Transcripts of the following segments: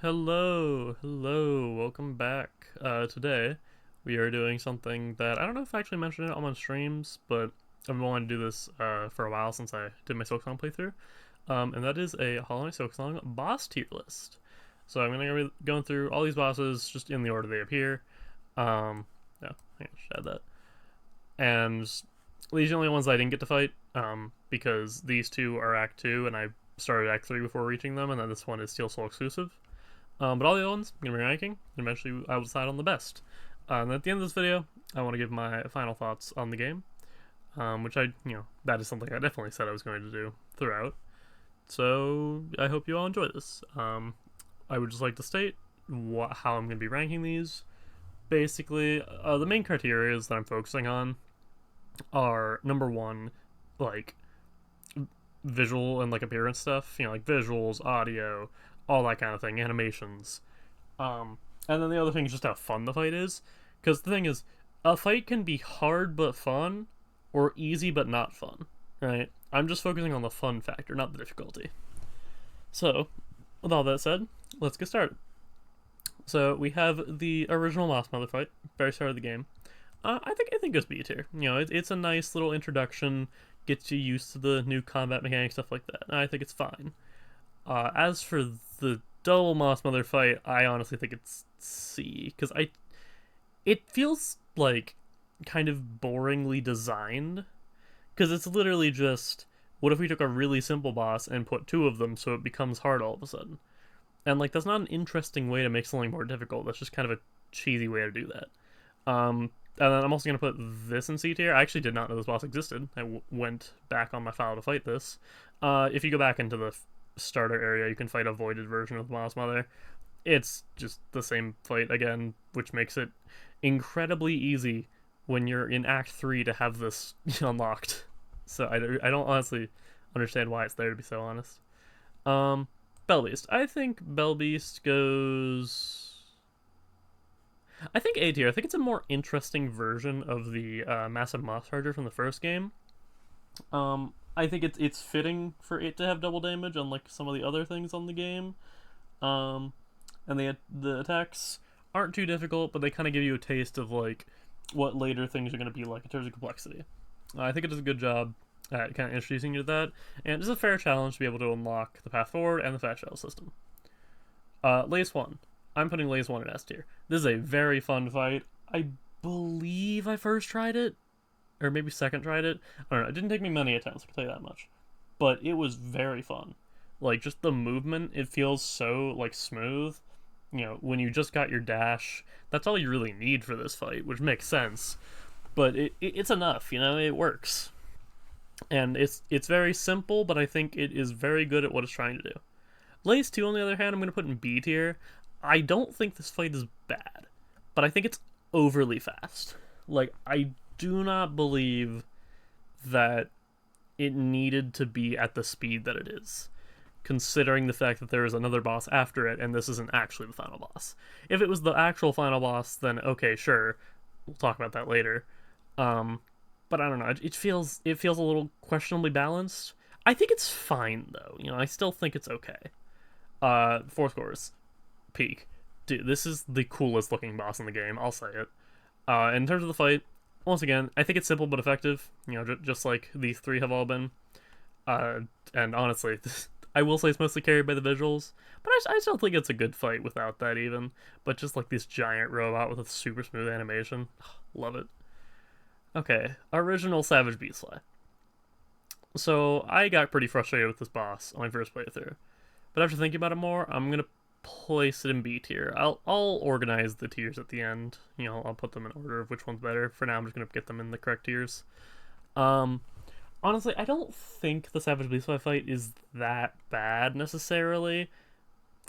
Hello, welcome back. Today we are doing something that I don't know if I actually mentioned it on my streams, but I've been wanting to do this for a while since I did my Silksong playthrough, and that is a Hollow Knight Silksong boss tier list. So I'm gonna be going through all these bosses just in the order they appear. No, I should add that. And these are the only ones I didn't get to fight, because these two are Act 2, and I started Act 3 before reaching them, and then this one is Silksong exclusive. But all the other ones, I'm going to be ranking, and eventually I will decide on the best. And at the end of this video, I want to give my final thoughts on the game, which that is something I definitely said I was going to do throughout. So I hope you all enjoy this. I would just like to state how I'm going to be ranking these. Basically, the main criteria that I'm focusing on are number one, like visual and like appearance stuff, like visuals, audio, all that kind of thing, animations. And then the other thing is just how fun the fight is. Because the thing is, a fight can be hard but fun, or easy but not fun, right? I'm just focusing on the fun factor, not the difficulty. So, with all that said, let's get started. So we have the original Moss Mother fight, very start of the game. I think it's B tier. It's a nice little introduction, gets you used to the new combat mechanics, stuff like that. I think it's fine. As for the double Moss Mother fight, I honestly think it's C, because it feels like kind of boringly designed, because it's literally just, what if we took a really simple boss and put two of them so it becomes hard all of a sudden? And like that's not an interesting way to make something more difficult. That's just kind of a cheesy way to do that. And then I'm also going to put this in C tier. I actually did not know this boss existed. I went back on my file to fight this. If you go back into the starter area, you can fight a voided version of the Moss Mother. It's just the same fight again, which makes it incredibly easy when you're in Act 3 to have this unlocked. So I don't honestly understand why it's there, to be so honest. Bellbeast. I think Bellbeast goes... I think A tier. I think it's a more interesting version of the massive moss charger from the first game. I think it's fitting for it to have double damage, unlike some of the other things on the game. And the attacks aren't too difficult, but they kind of give you a taste of like what later things are going to be like in terms of complexity. I think it does a good job at kind of introducing you to that, and it's a fair challenge to be able to unlock the path forward and the fast travel system. Lace 1. I'm putting Lace 1 in S tier. This is a very fun fight. I believe I first tried it, or maybe second tried it. I don't know. It didn't take me many attempts, I can tell you that much. But it was very fun. Like, just the movement, it feels so, like, smooth. When you just got your dash, that's all you really need for this fight, which makes sense. But it's enough, it works. And it's very simple, but I think it is very good at what it's trying to do. Lace 2, on the other hand, I'm going to put in B tier. I don't think this fight is bad, but I think it's overly fast. Like, I do not believe that it needed to be at the speed that it is, considering the fact that there is another boss after it, and this isn't actually the final boss. If it was the actual final boss, then okay, sure, we'll talk about that later. But I don't know. It feels a little questionably balanced. I think it's fine though. I still think it's okay. Fourth course, peak. Dude, this is the coolest looking boss in the game. I'll say it. In terms of the fight, once again, I think it's simple but effective. Just like these three have all been. And honestly, I will say it's mostly carried by the visuals, but I still think it's a good fight without that even. But just like this giant robot with a super smooth animation, love it. Okay, original Savage Beastfly. So I got pretty frustrated with this boss on my first playthrough, but after thinking about it more, I'm gonna place it in B tier. I'll organize the tiers at the end. I'll put them in order of which one's better. For now, I'm just gonna get them in the correct tiers. Honestly, I don't think the Savage Beastfly fight is that bad necessarily.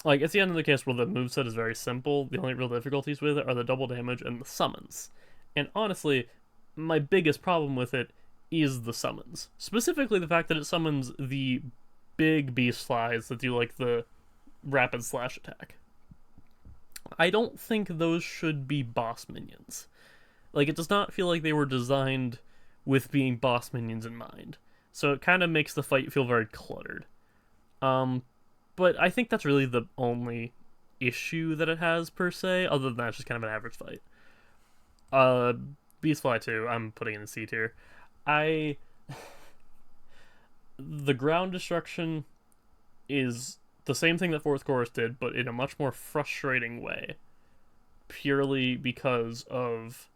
Like, it's the end of the case where the moveset is very simple. The only real difficulties with it are the double damage and the summons. And honestly, my biggest problem with it is the summons. Specifically the fact that it summons the big beast flies that do like the rapid slash attack. I don't think those should be boss minions. Like, it does not feel like they were designed with being boss minions in mind. So it kind of makes the fight feel very cluttered. But I think that's really the only issue that it has per se. Other than that, it's just kind of an average fight. Uh, Beastfly 2, I'm putting in the C tier. I the ground destruction is the same thing that Fourth Chorus did, but in a much more frustrating way. Purely because of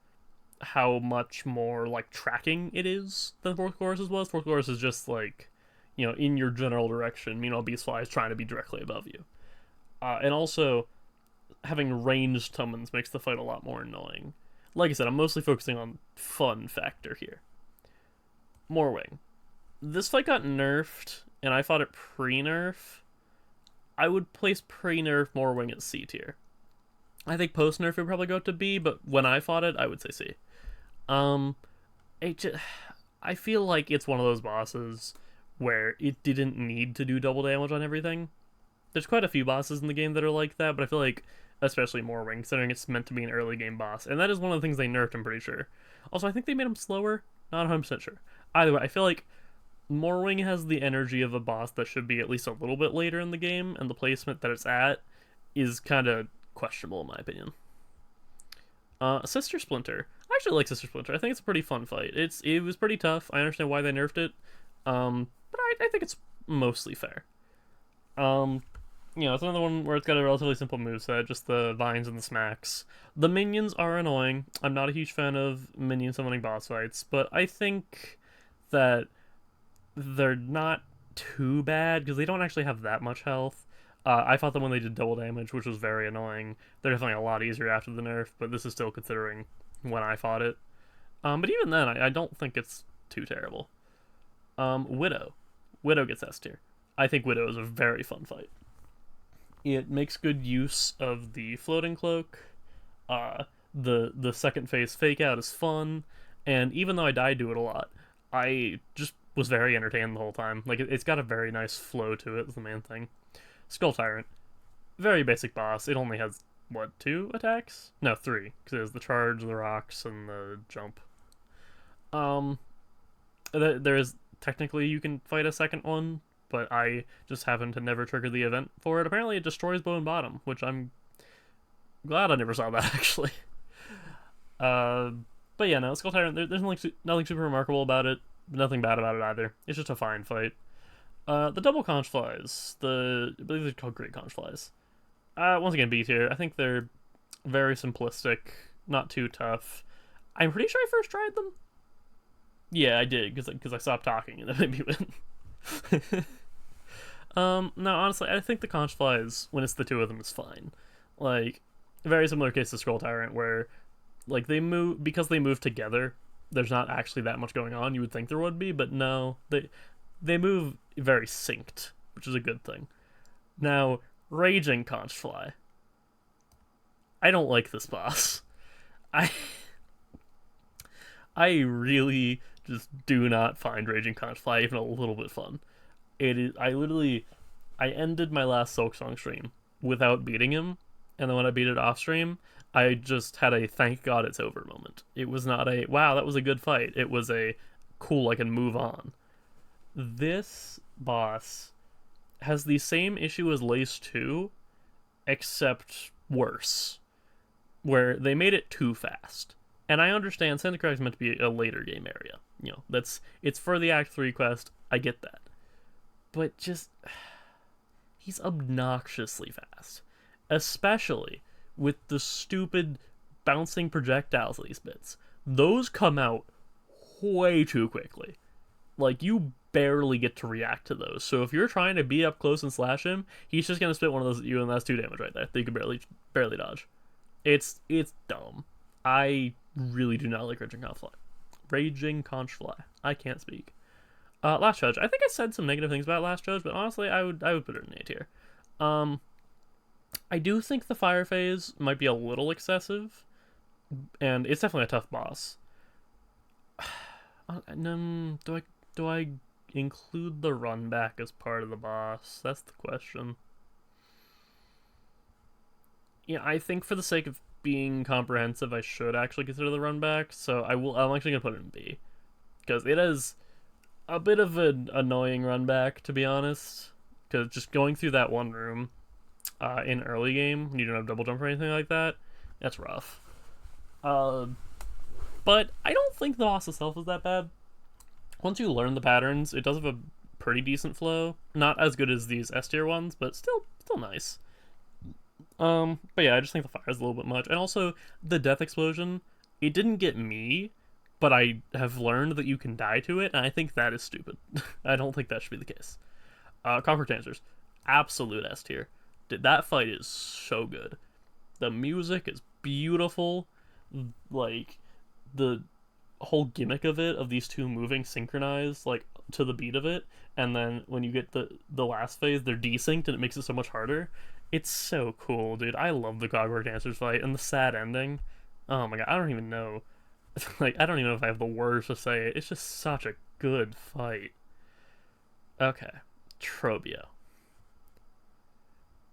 how much more like tracking it is than Fourth Chorus's was. Fourth Chorus is just like, in your general direction. Meanwhile, Beastfly is trying to be directly above you. And also, having ranged summons makes the fight a lot more annoying. Like I said, I'm mostly focusing on fun factor here. Morwing. This fight got nerfed, and I fought it pre-nerf. I would place pre-nerf Morwing at C tier. I think post-nerf it would probably go up to B, but when I fought it, I would say C. I feel like it's one of those bosses where it didn't need to do double damage on everything. There's quite a few bosses in the game that are like that, but I feel like, especially Morwing, considering it's meant to be an early game boss, and that is one of the things they nerfed, I'm pretty sure. Also, I think they made him slower, not 100% sure. Either way, I feel like Morwing has the energy of a boss that should be at least a little bit later in the game, and the placement that it's at is kind of questionable in my opinion. Sister Splinter. I actually like Sister Splinter. I think it's a pretty fun fight. It was pretty tough. I understand why they nerfed it, but I think it's mostly fair. It's another one where it's got a relatively simple moveset, just the vines and the smacks. The minions are annoying. I'm not a huge fan of minion summoning boss fights, but I think that they're not too bad because they don't actually have that much health. I fought them when they did double damage, which was very annoying. They're definitely a lot easier after the nerf, but this is still considering when I fought it. But even then, I don't think it's too terrible. Widow. Widow gets S tier. I think Widow is a very fun fight. It makes good use of the floating cloak. The second phase fake out is fun, and even though I died to it a lot, I just was very entertained the whole time. Like, it's got a very nice flow to it, is the main thing. Skull Tyrant. Very basic boss. It only has, 2 attacks? No, 3. Because it has the charge, the rocks, and the jump. There is, technically, you can fight a second one, but I just happen to never trigger the event for it. Apparently it destroys Bone Bottom, which I'm glad I never saw that, actually. But yeah, no, Skull Tyrant, there's nothing super remarkable about it, but nothing bad about it either. It's just a fine fight. The double conch flies, I believe they're called great conch flies. Once again, B tier. I think they're very simplistic, not too tough. I'm pretty sure I first tried them. Yeah, I did, because I stopped talking and that made me win. No, honestly, I think the conch flies, when it's the two of them, is fine. Like, a very similar case to Skull Tyrant, where, like, because they move together, there's not actually that much going on. You would think there would be, but no, they move very synced, which is a good thing. Now, Raging Conchfly. I don't like this boss. I really just do not find Raging Conchfly even a little bit fun. It is. I ended my last Silksong stream without beating him, and then when I beat it off stream, I just had a thank God it's over moment. It was not a wow, that was a good fight. It was a cool, I can move on. This boss has the same issue as Lace 2, except worse, where they made it too fast. And I understand Santa Cruz is meant to be a later game area. It's for the Act 3 quest. I get that. But just, he's obnoxiously fast. Especially with the stupid bouncing projectiles at these bits. Those come out way too quickly. Like, you barely get to react to those. So if you're trying to be up close and slash him, he's just gonna spit one of those at you, and that's 2 damage right there that you can barely dodge. It's dumb. I really do not like Raging Conchfly. I can't speak. Last Judge. I think I said some negative things about Last Judge, but honestly, I would put it in A tier. I do think the fire phase might be a little excessive, and it's definitely a tough boss. Do I include the run back as part of the boss? That's the question. Yeah, I think for the sake of being comprehensive, I should actually consider the run back. So I'm actually gonna put it in B, because it is a bit of an annoying run back, to be honest. Because just going through that one room, in early game when you don't have double jump or anything like that. That's rough. Uh, but I don't think the boss itself is that bad. Once you learn the patterns, it does have a pretty decent flow. Not as good as these S tier ones, but still nice. But yeah, I just think the fire is a little bit much, and also the death explosion. It didn't get me, but I have learned that you can die to it, and I think that is stupid. I don't think that should be the case. Cockroach Dancers, absolute S tier. That fight is so good. The music is beautiful. Like the whole gimmick of it, of these two moving synchronized like to the beat of it, and then when you get the last phase, they're desynced, and it makes it so much harder. It's so cool, dude. I love the Cockroach Dancers fight and the sad ending. Oh my god, I don't even know. Like, I don't even know if I have the words to say it. It's just such a good fight. Okay, Trobio.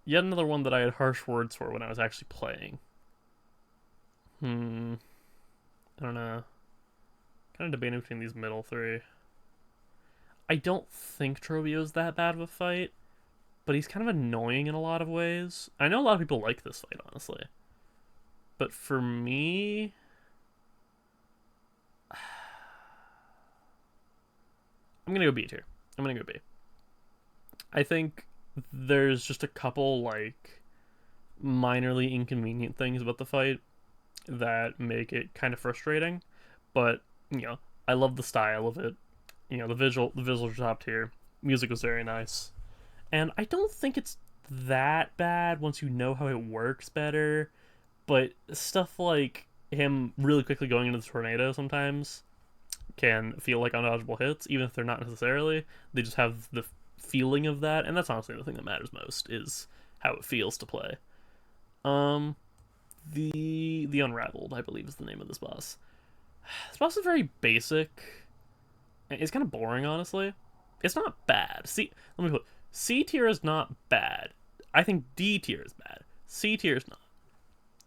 Yet another one that I had harsh words for when I was actually playing. I don't know. Kind of debating between these middle three. I don't think Trobio's that bad of a fight, but he's kind of annoying in a lot of ways. I know a lot of people like this fight, honestly. But for me, I'm gonna go B tier. I'm gonna go B. I think there's just a couple, like, minorly inconvenient things about the fight that make it kind of frustrating. But, I love the style of it. The visuals are top tier. Music was very nice. And I don't think it's that bad once you know how it works better. But stuff like him really quickly going into the tornado sometimes can feel like undodgeable hits, even if they're not necessarily. They just have the feeling of that, and that's honestly the thing that matters most, is how it feels to play. The Unraveled, I believe, is the name of this boss. This boss is very basic. It's kind of boring, honestly. It's not bad. Let me put C tier is not bad. I think D tier is bad. C tier is not.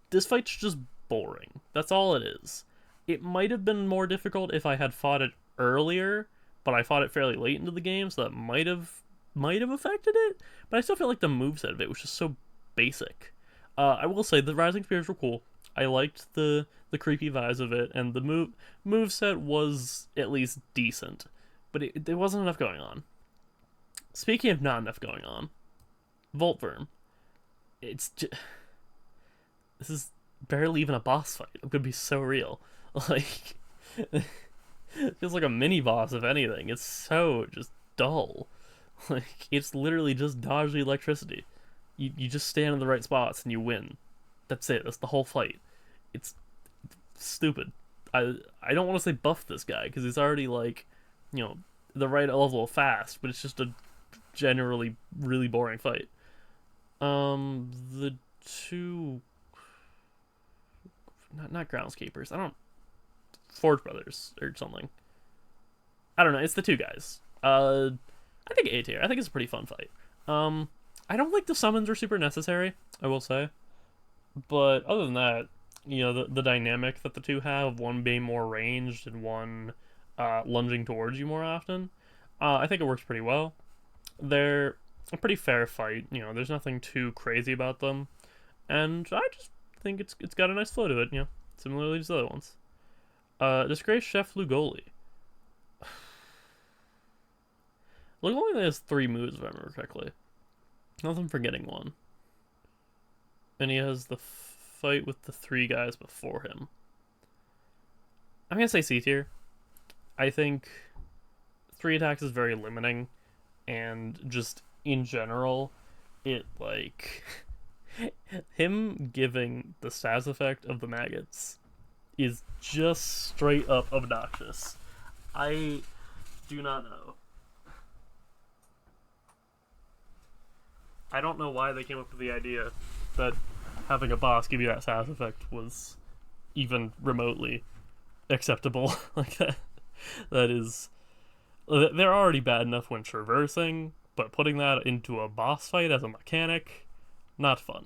This fight's just boring. That's all it is. It might have been more difficult if I had fought it earlier, but I fought it fairly late into the game, so that might have affected it. But I still feel like the moveset of it was just so basic. I will say the Rising Spears were cool. I liked the creepy vibes of it, and the moveset was at least decent, but there wasn't enough going on. Speaking of not enough going on, Voltworm. This is barely even a boss fight. I'm gonna be so real. Like, it feels like a mini boss, if anything. It's so just dull. Like, it's literally just dodge the electricity. You just stand in the right spots and you win. That's it. That's the whole fight. It's stupid. I don't want to say buff this guy, because he's already, like, the right level of fast, but it's just a generally really boring fight. The two... Not Groundskeepers. Forge Brothers or something. I don't know. It's the two guys. I think A tier. I think it's a pretty fun fight. I don't think the summons are super necessary, I will say. But other than that, the dynamic that the two have, one being more ranged and one lunging towards you more often, I think it works pretty well. They're a pretty fair fight. There's nothing too crazy about them. And I just think it's got a nice flow to it, similarly to the other ones. Disgraced Chef Lugoli. Lugoli has 3 moves, if I remember correctly. Not that I'm forgetting one. And he has the fight with the 3 guys before him. I'm gonna say C tier. I think 3 attacks is very limiting, and just in general, it, like... him giving the Saz effect of the maggots is just straight up obnoxious. I do not know. I don't know why they came up with the idea that having a boss give you that Saz effect was even remotely acceptable like that. That is... They're already bad enough when traversing, but putting that into a boss fight as a mechanic, not fun.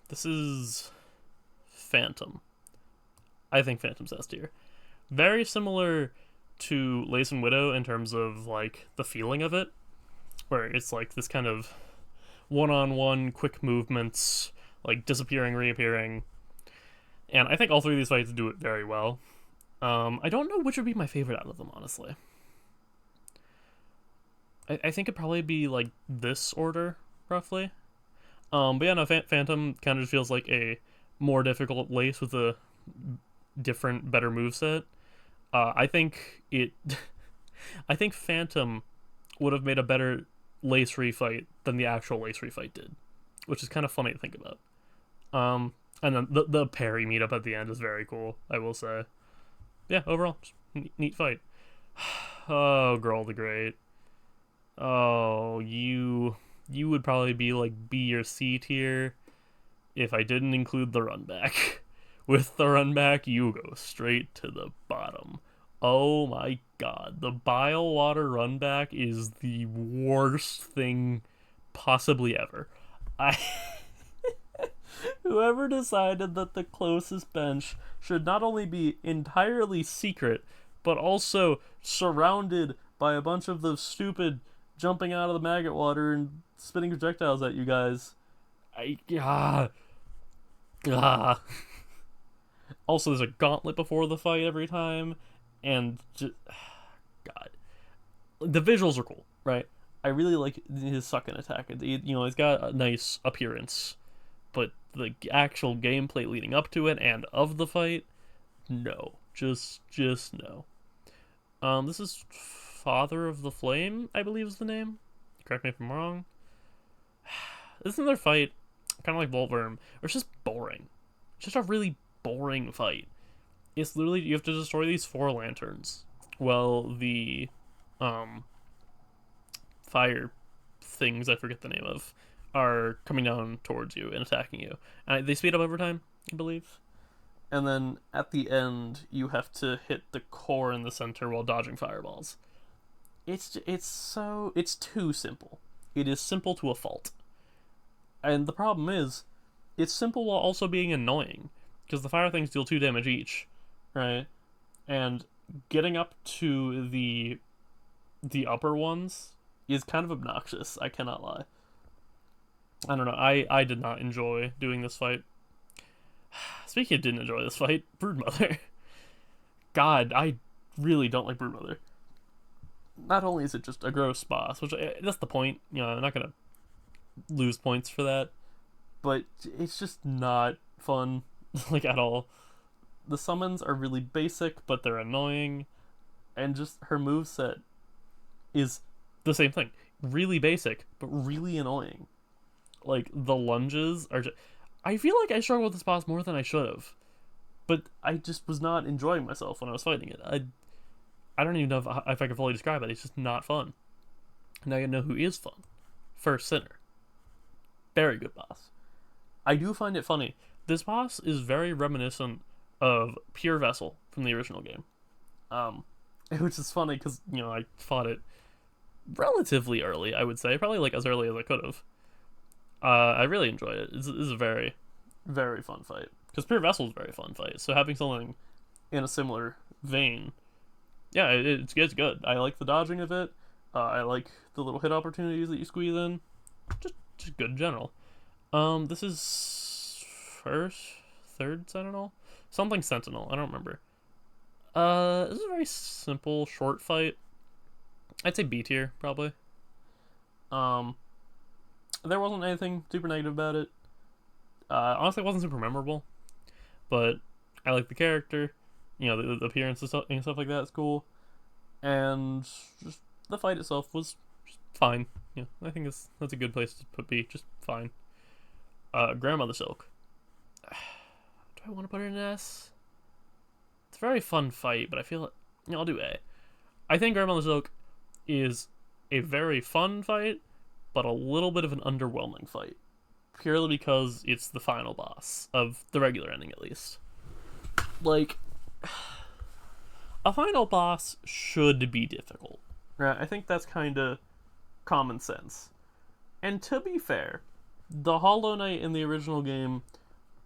This is Phantom. I think Phantom's S tier. Very similar to Lace and Widow in terms of, like, the feeling of it, where it's like this kind of one-on-one quick movements, like disappearing, reappearing, and I think all three of these fights do it very well. I don't know which would be my favorite out of them, honestly. I think it'd probably be like this order, roughly. But yeah, no, Phantom kind of just feels like a more difficult lace with a different, better moveset. I think it. I think Phantom would have made a better lace refight than the actual lace refight did, which is kind of funny to think about. And then the parry meetup at the end is very cool, I will say. Yeah, overall, neat fight. Oh, Girl the Great. Oh, you would probably be like B or C tier if I didn't include the run back. With the run back, you go straight to the bottom. Oh my god, the bile water run back is the worst thing possibly ever. I Whoever decided that the closest bench should not only be entirely secret, but also surrounded by a bunch of those stupid jumping out of the maggot water and spitting projectiles at you guys. I ah. Also, there's a gauntlet before the fight every time, and just, God, the visuals are cool, right? I really like his sucking attack. He's got a nice appearance, but the actual gameplay leading up to it and of the fight, no, just no. This is Father of the Flame, I believe is the name. Correct me if I'm wrong. This is another fight, kind of like Voltworm, where it's just boring. It's just a really boring fight. It's literally, you have to destroy these 4 lanterns. Well, the fire things, I forget the name of, are coming down towards you and attacking you. And they speed up over time, I believe. And then at the end, you have to hit the core in the center while dodging fireballs. It's too simple. It is simple to a fault. And the problem is, it's simple while also being annoying, because the fire things deal 2 damage each, right? And getting up to the upper ones is kind of obnoxious, I cannot lie. I don't know, I did not enjoy doing this fight. Speaking of didn't enjoy this fight, Broodmother. God, I really don't like Broodmother. Not only is it just a gross boss, which that's the point, I'm not gonna lose points for that, but it's just not fun, like, at all. The summons are really basic, but they're annoying, and just her moveset is the same thing. Really basic, but really annoying. Like, the lunges are just... I feel like I struggled with this boss more than I should have, but I just was not enjoying myself when I was fighting it. I don't even know if I can fully describe it. It's just not fun. Now you know who is fun. First Sinner. Very good boss. I do find it funny. This boss is very reminiscent of Pure Vessel from the original game. Which is funny because, I fought it relatively early, I would say. Probably like as early as I could have. I really enjoyed it. It's a very, very fun fight. Because Pure Vessel is a very fun fight. So having something in a similar vein, yeah, it's good. I like the dodging of it. I like the little hit opportunities that you squeeze in. Just good in general. This is third Sentinel? Something Sentinel, I don't remember. This is a very simple, short fight. I'd say B tier, probably. There wasn't anything super negative about it. Honestly, it wasn't super memorable. But I like the character. The appearance and stuff like that is cool. And just the fight itself was just fine. I think that's a good place to put B. Just fine. Grandmother Silk. Do I want to put it in S? It's a very fun fight, but I feel like... I'll do A. I think Grandmother Silk is a very fun fight, but a little bit of an underwhelming fight. Purely because it's the final boss, of the regular ending at least. Like, a final boss should be difficult. Right? I think that's kind of common sense. And to be fair, the Hollow Knight in the original game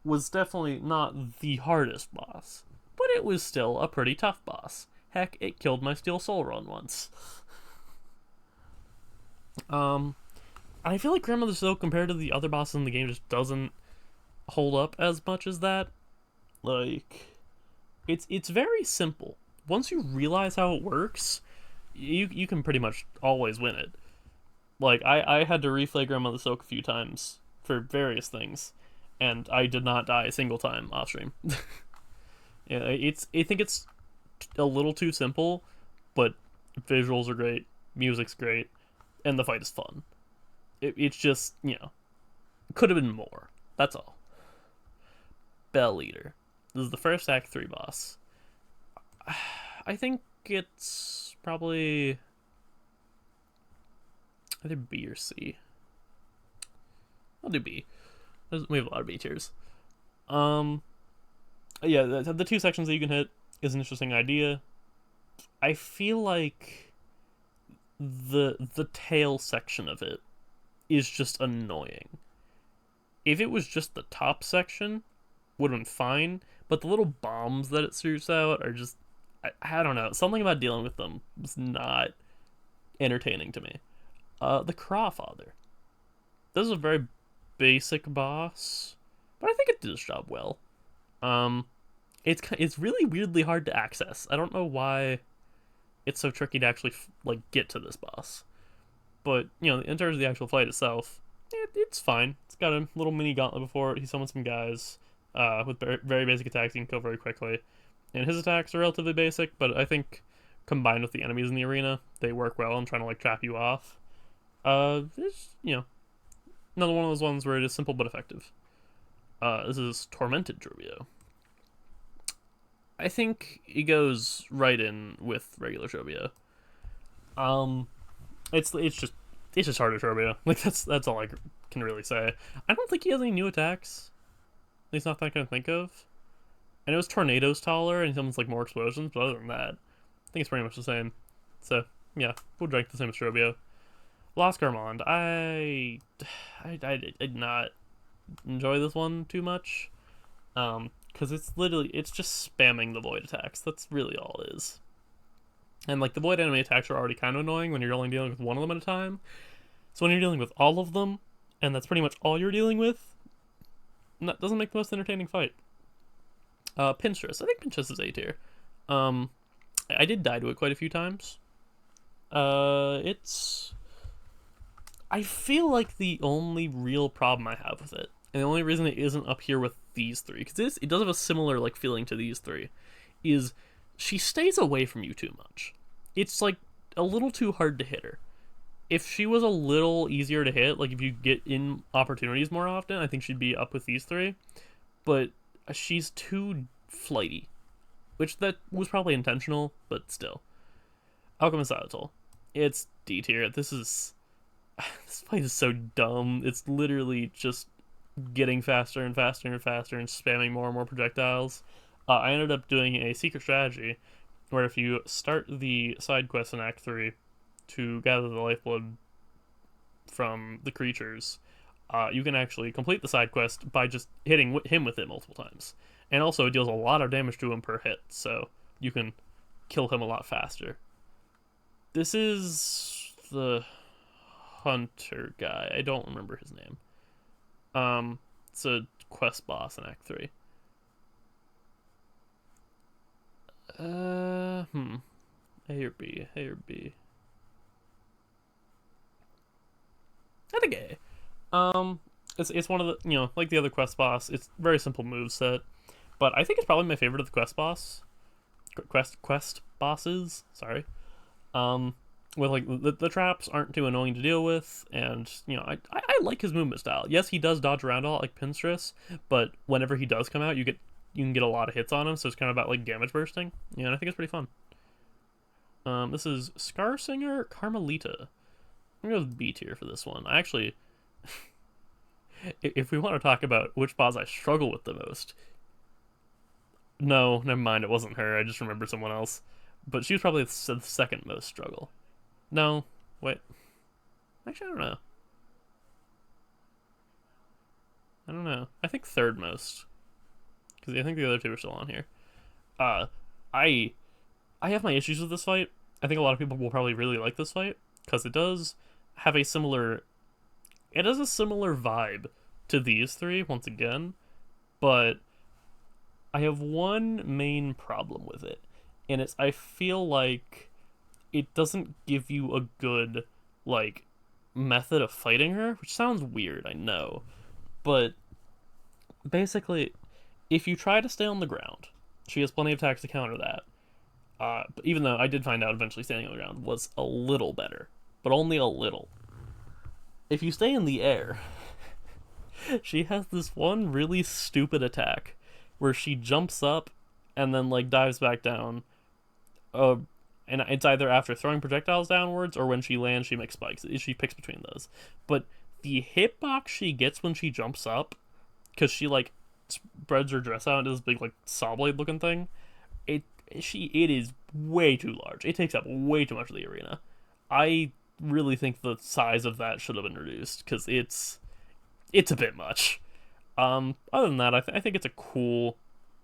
was definitely not the hardest boss, but it was still a pretty tough boss. Heck, it killed my Steel Soul run once. I feel like Grandmother Silk compared to the other bosses in the game just doesn't hold up as much as that. Like, it's very simple. Once you realize how it works, you can pretty much always win it. Like I had to replay Grandmother Silk a few times for various things, and I did not die a single time off stream. Yeah, I think it's a little too simple, but visuals are great, music's great, and the fight is fun. It's just could have been more. That's all. Bell Eater. This is the first Act 3 boss. I think it's probably either B or C. I'll do B. We have a lot of B tiers. Um, yeah, the two sections that you can hit is an interesting idea. I feel like the tail section of it is just annoying. If it was just the top section, would have been fine. But the little bombs that it shoots out are just, I don't know. Something about dealing with them was not entertaining to me. The Crawfather. This is a very basic boss, but I think it did its job well. Um, it's really weirdly hard to access. I don't know why it's so tricky to actually like get to this boss. But in terms of the actual fight itself, it's fine. It's got a little mini gauntlet before it. He summons some guys with very basic attacks he can kill very quickly, and his attacks are relatively basic. But I think combined with the enemies in the arena, they work well in trying to like trap you off. It's another one of those ones where it is simple but effective. This is Tormented Drobio. I think it goes right in with regular Drobio. It's just harder Drobio. Like that's all I can really say. I don't think he has any new attacks. At least not that I can think of. I know his tornado's taller and someone's like more explosions, but other than that, I think it's pretty much the same. So yeah, we'll drink the same as Drobio. Lost Garmond. I did not enjoy this one too much. Because it's just spamming the void attacks. That's really all it is. And like the void enemy attacks are already kind of annoying when you're only dealing with one of them at a time. So when you're dealing with all of them, and that's pretty much all you're dealing with, that doesn't make the most entertaining fight. Pinstress. I think Pinstress is A tier. I did die to it quite a few times. It's I feel like the only real problem I have with it, and the only reason it isn't up here with these three, because it does have a similar like feeling to these three, is she stays away from you too much. It's like a little too hard to hit her. If she was a little easier to hit, like if you get in opportunities more often, I think she'd be up with these three. But she's too flighty, which that was probably intentional, but still. Alchemist Azotl. It's D tier. This fight is so dumb. It's literally just getting faster and faster and faster and spamming more and more projectiles. I ended up doing a secret strategy where if you start the side quest in Act 3 to gather the lifeblood from the creatures, you can actually complete the side quest by just hitting him with it multiple times. And also it deals a lot of damage to him per hit, so you can kill him a lot faster. This is the hunter guy. I don't remember his name. It's a quest boss in Act 3. A or B? A or B? I think A. It's one of the like the other quest boss. It's very simple moveset, but I think it's probably my favorite of the quest bosses. Sorry. With like the traps aren't too annoying to deal with, and I like his movement style. Yes, he does dodge around a lot like Pinstress, but whenever he does come out, you can get a lot of hits on him, so it's kind of about like damage bursting. And I think it's pretty fun. This is Scarsinger Carmelita. I'm gonna go with B tier for this one. I actually, if we want to talk about which boss I struggle with the most, no, never mind. It wasn't her. I just remembered someone else, but she was probably the second most struggle. No, wait. Actually, I don't know. I don't know. I think third most, because I think the other two are still on here. I have my issues with this fight. I think a lot of people will probably really like this fight because it does have a similar it has a similar vibe to these three, once again, but I have one main problem with it, and it's I feel like it doesn't give you a good, like, method of fighting her, which sounds weird, I know, but basically, if you try to stay on the ground, she has plenty of attacks to counter that. But even though I did find out eventually standing on the ground was a little better, but only a little. If you stay in the air, she has this one really stupid attack where she jumps up and then like dives back down. Uh, and it's either after throwing projectiles downwards or when she lands, she makes spikes. She picks between those. But the hitbox she gets when she jumps up, because she like spreads her dress out into this big like saw blade looking thing, it it is way too large. It takes up way too much of the arena. I really think the size of that should have been reduced because it's a bit much. Other than that, I think it's a cool,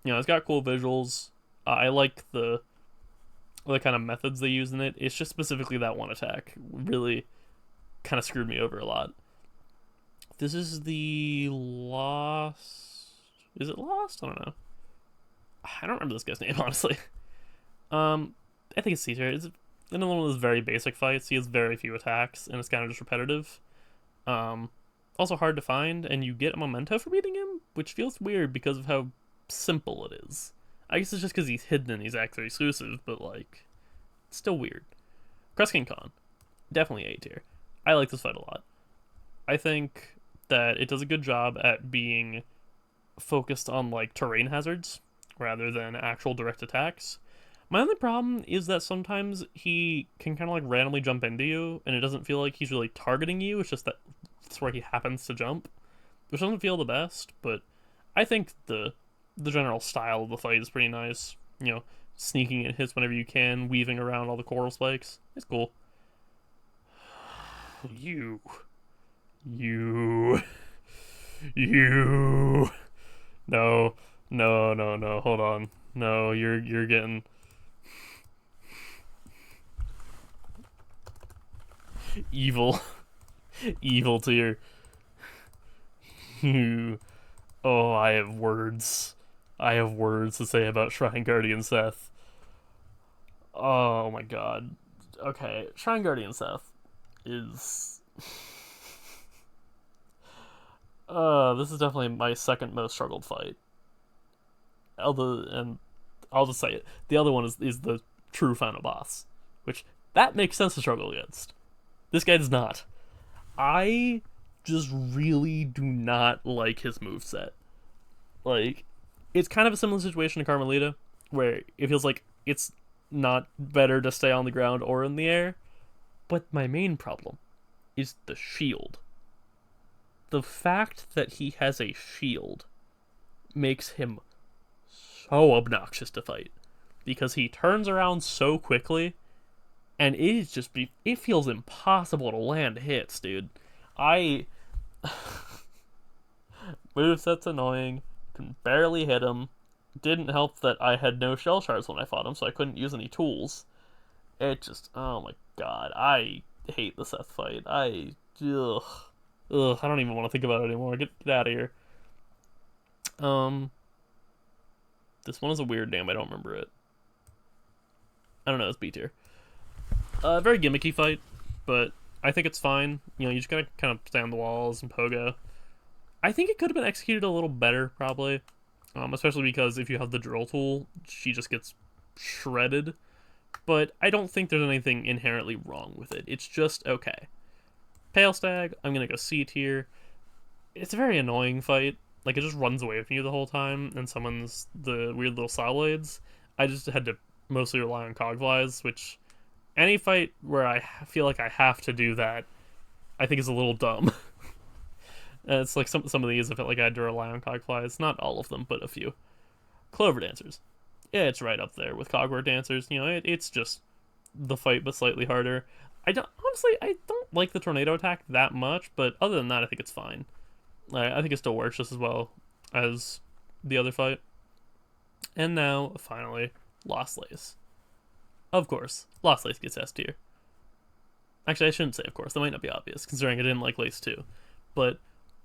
it's got cool visuals. I like the kind of methods they use in it. It's just specifically that one attack really kind of screwed me over a lot. This is the Lost. Is it Lost? I don't know. I don't remember this guy's name, honestly. I think it's C tier. It's another one of those very basic fights. He has very few attacks, and it's kind of just repetitive. Also hard to find, and you get a memento for beating him, which feels weird because of how simple it is. I guess it's just because he's hidden and he's actually exclusive, but like, it's still weird. King Khan, definitely A tier. I like this fight a lot. I think that it does a good job at being focused on like terrain hazards rather than actual direct attacks. My only problem is that sometimes he can kind of like randomly jump into you, and it doesn't feel like he's really targeting you. It's just that it's where he happens to jump, which doesn't feel the best. But I think the general style of the fight is pretty nice. Sneaking in hits whenever you can, weaving around all the coral spikes. It's cool. You. No, no. Hold on. No, you're getting evil, evil tier. You. Oh, I have words. I have words to say about Shrine Guardian Seth. Oh my god. Okay, Shrine Guardian Seth is. This is definitely my second most struggled fight. And I'll just say it. The other one is the true final boss, which that makes sense to struggle against. This guy does not. I just really do not like his moveset. Like, it's kind of a similar situation to Carmelita, where it feels like it's not better to stay on the ground or in the air. But my main problem is the shield. The fact that he has a shield makes him so obnoxious to fight. Because he turns around so quickly, and it feels impossible to land hits, dude. Moveset's annoying. Can barely hit him. Didn't help that I had no shell shards when I fought him, so I couldn't use any tools. It just, oh my god, I hate the Seth fight. I don't even want to think about it anymore. Get out of here. This one is a weird name. I don't remember it. I don't know. It's B tier. Very gimmicky fight, but I think it's fine. You just gotta kind of stay on the walls and pogo. I think it could have been executed a little better, probably. Especially because if you have the drill tool, she just gets shredded. But I don't think there's anything inherently wrong with it. It's just okay. Pale Stag, I'm gonna go C tier. It's a very annoying fight. Like, it just runs away from you the whole time and summons the weird little saw blades. I just had to mostly rely on Cogflies, which any fight where I feel like I have to do that, I think is a little dumb. It's like some of these, I felt like I had to rely on Cogflies. Not all of them, but a few. Clover Dancers. Yeah, it's right up there with Cogwort Dancers. It's just the fight, but slightly harder. I don't like the tornado attack that much, but other than that, I think it's fine. I think it still works just as well as the other fight. And now, finally, Lost Lace. Of course, Lost Lace gets S tier. Actually, I shouldn't say of course. That might not be obvious, considering I didn't like Lace 2. but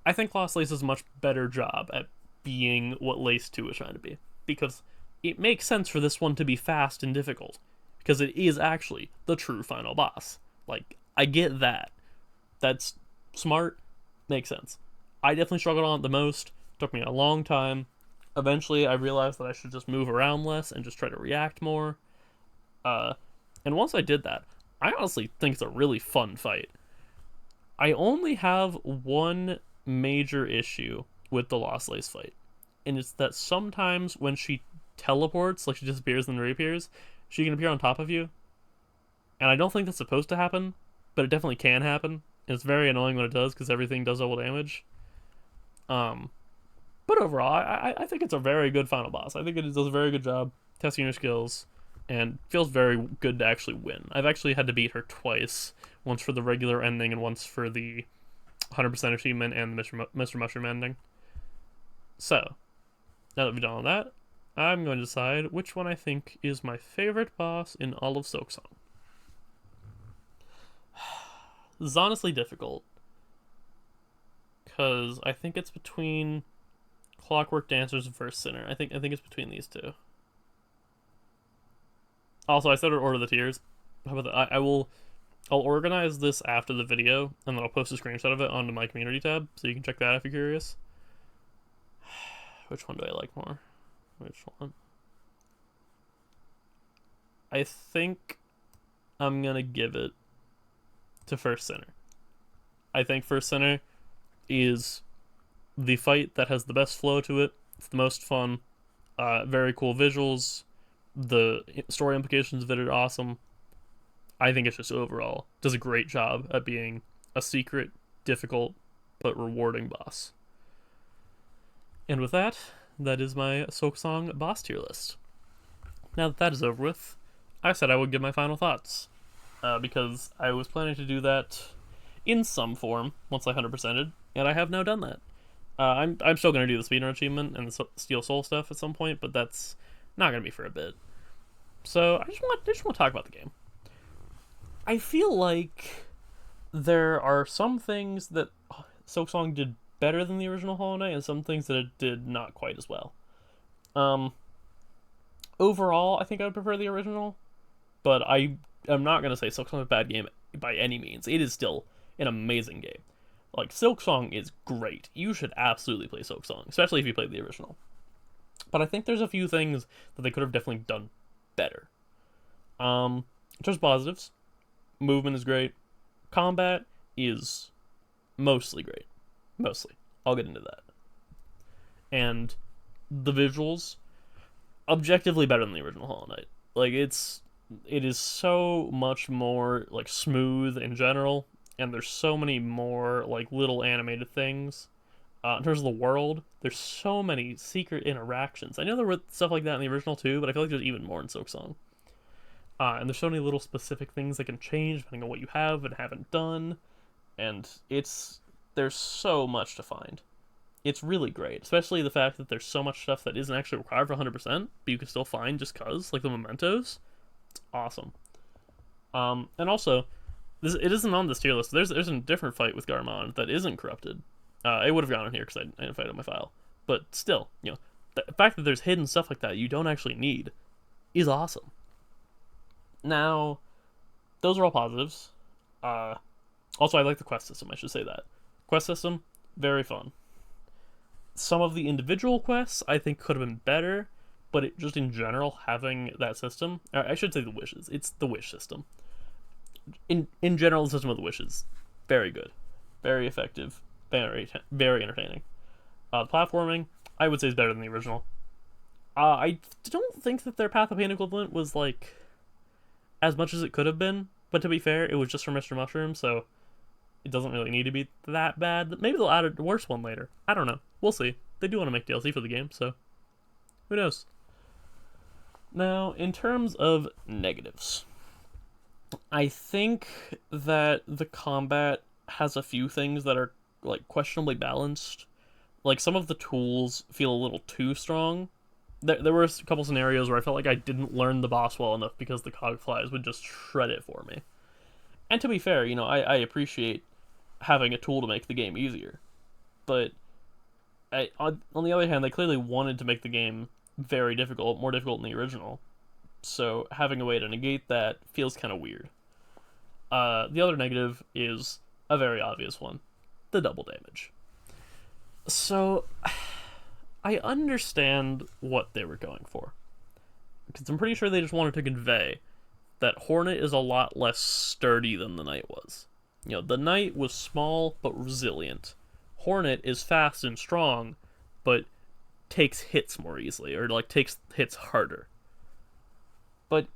I think Lost Lace does a much better job at being what Lace 2 is trying to be. Because it makes sense for this one to be fast and difficult. Because it is actually the true final boss. Like, I get that. That's smart, makes sense. I definitely struggled on it the most. Took me a long time. Eventually, I realized that I should just move around less and just try to react more. And once I did that, I honestly think it's a really fun fight. I only have one major issue with the Lost Lace fight, and it's that sometimes when she teleports, like she disappears and then reappears, she can appear on top of you. And I don't think that's supposed to happen, but it definitely can happen. And it's very annoying when it does because everything does double damage. But overall, I think it's a very good final boss. I think it does a very good job testing your skills and feels very good to actually win. I've actually had to beat her twice, once for the regular ending and once for the 100% achievement and the Mr. Mushroom ending. So, now that we've done all that, I'm going to decide which one I think is my favorite boss in all of Silksong. This is honestly difficult, because I think it's between Clockwork Dancers and First Sinner. I think it's between these two. Also, I said to order the tiers. How about that? I'll organize this after the video, and then I'll post a screenshot of it onto my community tab, so you can check that if you're curious. Which one do I like more? Which one? I think I'm gonna give it to First Sinner. I think First Sinner is the fight that has the best flow to it. It's the most fun. Very cool visuals. The story implications of it are awesome. I think it's just overall does a great job at being a secret, difficult, but rewarding boss. And with that, that is my Silksong boss tier list. Now that is over with, I said I would give my final thoughts. Because I was planning to do that in some form once I 100%ed, and I have now done that. I'm still going to do the speedrun achievement and the Steel Soul stuff at some point, but that's not going to be for a bit. So I just want to talk about the game. I feel like there are some things that Silksong did better than the original Hollow Knight, and some things that it did not quite as well. Overall, I think I would prefer the original, but I'm not going to say Silksong is a bad game by any means. It is still an amazing game. Like, Silksong is great. You should absolutely play Silksong, especially if you played the original. But I think there's a few things that they could have definitely done better. Just positives. Movement is great. Combat is mostly great. Mostly. I'll get into that. And the visuals, objectively better than the original Hollow Knight. Like, it is so much more, like, smooth in general, and there's so many more, like, little animated things. In terms of the world, there's so many secret interactions. I know there were stuff like that in the original too, but I feel like there's even more in Silksong. And there's so many little specific things that can change depending on what you have and haven't done, and there's so much to find. It's really great, especially the fact that there's so much stuff that isn't actually required for 100%, but you can still find just cause, like the mementos. It's awesome. And also, it isn't on this tier list. There's a different fight with Garmon that isn't corrupted. It would have gone in here because I didn't fight on my file. But still, the fact that there's hidden stuff like that you don't actually need is awesome. Now, those are all positives. Also, I like the quest system, I should say that. Quest system, very fun. Some of the individual quests, I think, could have been better, but just in general, having that system, or I should say the wishes, it's the wish system. In general, the system of the wishes, very good. Very effective. Very entertaining. Platforming, I would say, is better than the original. I don't think that their Path of Pain equivalent was, like, as much as it could have been, but to be fair, it was just for Mr. Mushroom, so it doesn't really need to be that bad. Maybe they'll add a worse one later. I don't know. We'll see. They do want to make DLC for the game, so who knows? Now, in terms of negatives, I think that the combat has a few things that are, like, questionably balanced. Like, some of the tools feel a little too strong. There were a couple scenarios where I felt like I didn't learn the boss well enough because the cogflies would just shred it for me. And to be fair, I appreciate having a tool to make the game easier. But on the other hand, they clearly wanted to make the game very difficult, more difficult than the original. So having a way to negate that feels kind of weird. The other negative is a very obvious one: the double damage. So I understand what they were going for, because I'm pretty sure they just wanted to convey that Hornet is a lot less sturdy than the Knight was. The Knight was small but resilient. Hornet is fast and strong, but takes hits more easily, or like takes hits harder. But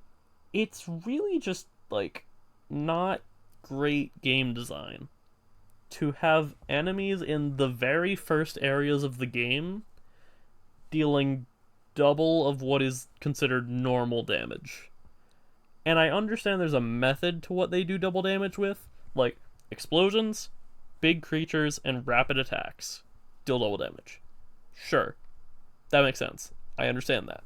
it's really just like not great game design to have enemies in the very first areas of the game dealing double of what is considered normal damage. And I understand there's a method to what they do double damage with, like explosions, big creatures, and rapid attacks deal double damage. Sure, that makes sense. I understand that.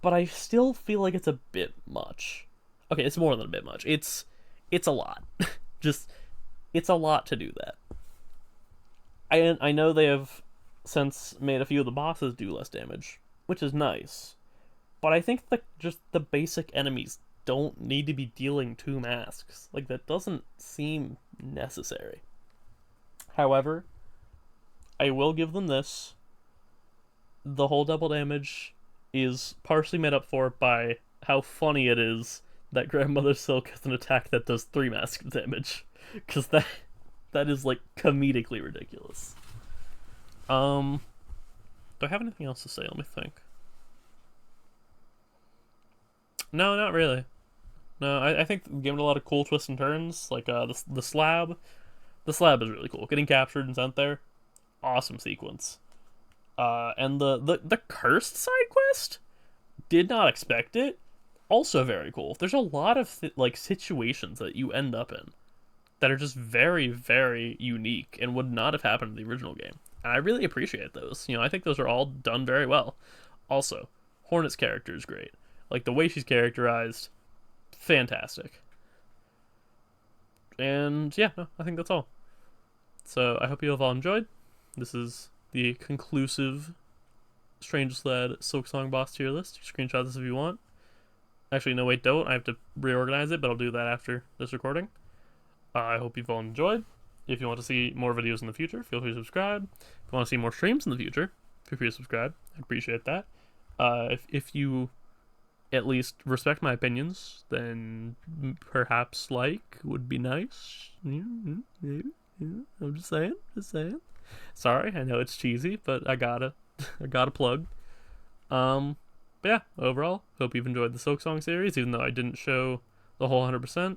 But I still feel like it's a bit much. Okay, it's more than a bit much. It's a lot. Just it's a lot to do that. I know they have since made a few of the bosses do less damage, which is nice. But I think that just the basic enemies don't need to be dealing 2 masks. Like, that doesn't seem necessary. However, I will give them this. The whole double damage is partially made up for by how funny it is that Grandmother Silk has an attack that does 3 mask damage. Because that is, like, comedically ridiculous. Do I have anything else to say? Let me think. No, not really. No, I think the game had a lot of cool twists and turns, like the slab. The slab is really cool. Getting captured and sent there, awesome sequence. And the cursed side quest, did not expect it. Also very cool. There's a lot of like situations that you end up in that are just very, very unique and would not have happened in the original game. And I really appreciate those. I think those are all done very well. Also, Hornet's character is great. Like, the way she's characterized, fantastic. And yeah, no, I think that's all. So I hope you have all enjoyed. This is the conclusive Strangest Lad Silksong boss tier list. You screenshot this if you want. Actually, no, wait, don't. I have to reorganize it, but I'll do that after this recording. I hope you've all enjoyed. If you want to see more videos in the future, feel free to subscribe. If you want to see more streams in the future, feel free to subscribe. I appreciate that. If you at least respect my opinions, then perhaps like would be nice. I'm just saying. Sorry, I know it's cheesy, but I gotta plug. But yeah, overall, hope you've enjoyed the Silksong series, even though I didn't show the whole 100%.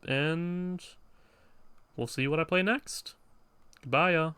And we'll see what I play next. Goodbye, y'all.